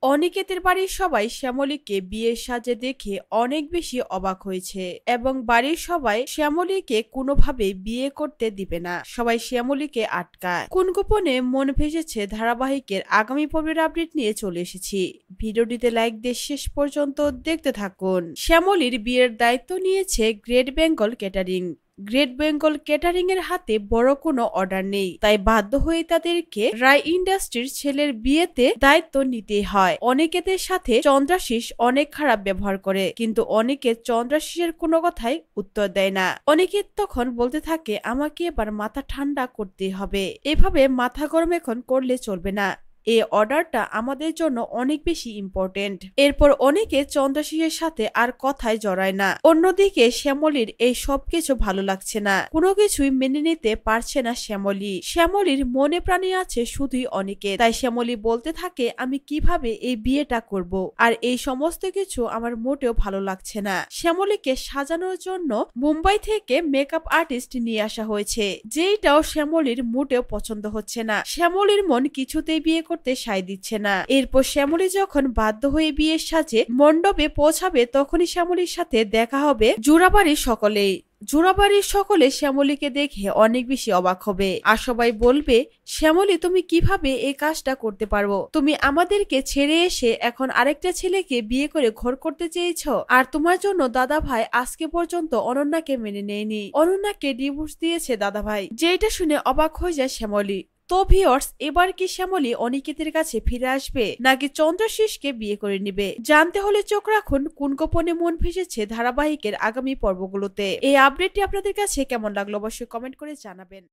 অনিকেতের বাড়ির সবাই শ্যামলীকে বিয়ের সাজে দেখে অনেক বেশি অবাক হয়েছে এবং বাড়ির সবাই শ্যামলীকে কোনোভাবে বিয়ে করতে দিবে না। সবাই শ্যামলীকে আটকায়। কোন গোপনে মন ভেসেছে ধারাবাহিকের আগামী পর্বের আপডেট নিয়ে চলে এসেছি। ভিডিওটিতে লাইক দিয়ে শেষ পর্যন্ত দেখতে থাকুন। শ্যামলীর বিয়ের দায়িত্ব নিয়েছে great Bengal catering. Great Bengal catering এর হাতে বড় কোনো অর্ডার নেই, তাই বাধ্য হয়ে তাদেরকে রায় ইন্ডাস্ট্রির ছেলের বিয়েতে দায়িত্ব নিতে হয়। অনিকেতের সাথে চন্দ্রাশিস অনেক খারাপ ব্যবহার করে, কিন্তু অনিকেত চন্দ্রাশিসের কোনো কথাই উত্তর দেয় না। অনিকেত তখন বলতে থাকে, আমাকে এবার মাথা ঠান্ডা করতে হবে, এভাবে মাথা গরম এখন করলে চলবে না। এই অর্ডারটা আমাদের জন্য অনেক বেশি ইম্পর্টেন্ট। এরপর অনেকে চন্দ্রাশিসের সাথে আর কথায় জড়ায় না। অন্যদিকে শ্যামলীর এই সবকিছু ভালো লাগছে না, কোনো কিছুই মেনে নিতে পারছে না শ্যামলী। শ্যামলীর মনে প্রাণে আছে শুধুই অনিকেত, তাই শ্যামলী বলতে থাকে, আমি কিভাবে এই বিয়েটা করব, আর এই সমস্ত কিছু আমার মোটেও ভালো লাগছে না। শ্যামলীকে সাজানোর জন্য মুম্বাই থেকে মেকআপ আর্টিস্ট নিয়ে আসা হয়েছে, যেটাও শ্যামলীর মোটেও পছন্দ হচ্ছে না। শ্যামলীর মন কিছুতেই বিয়ে করতে সায় দিচ্ছে না। এরপর শ্যামলী যখন বাধ্য হয়ে বিয়ের সাজে মণ্ডপে পৌঁছাবে, তখনই শ্যামলীর সাথে দেখা হবে জোড়াবাড়ির সকলেই। জোড়াবাড়ির সকলে শ্যামলীকে দেখে অনেক বেশি অবাক হবে, আর সবাই বলবে, শ্যামলী তুমি কিভাবে এই কাজটা করতে পারো? তুমি আমাদেরকে ছেড়ে এসে এখন আরেকটা ছেলেকে বিয়ে করে ঘর করতে চেয়েছ, আর তোমার জন্য দাদা ভাই আজকে পর্যন্ত অনন্যাকে মেনে নেয়নি। অনন্যাকে ডিভোর্স দিয়েছে দাদা ভাই। যেটা শুনে অবাক হয়ে যায় শ্যামলী। তো ভিউয়ার্স, এবার কি শ্যামলী অনিকেতের কাছে ফিরে আসবে, নাকি চন্দ্রাশিসকে বিয়ে করে নিবে? জানতে হলে চোখ রাখুন কোন গোপনে মন ভেসেছে ধারাবাহিকের আগামী পর্বগুলোতে। এই আপডেটটি আপনাদের কাছে কেমন লাগলো অবশ্যই কমেন্ট করে জানাবেন।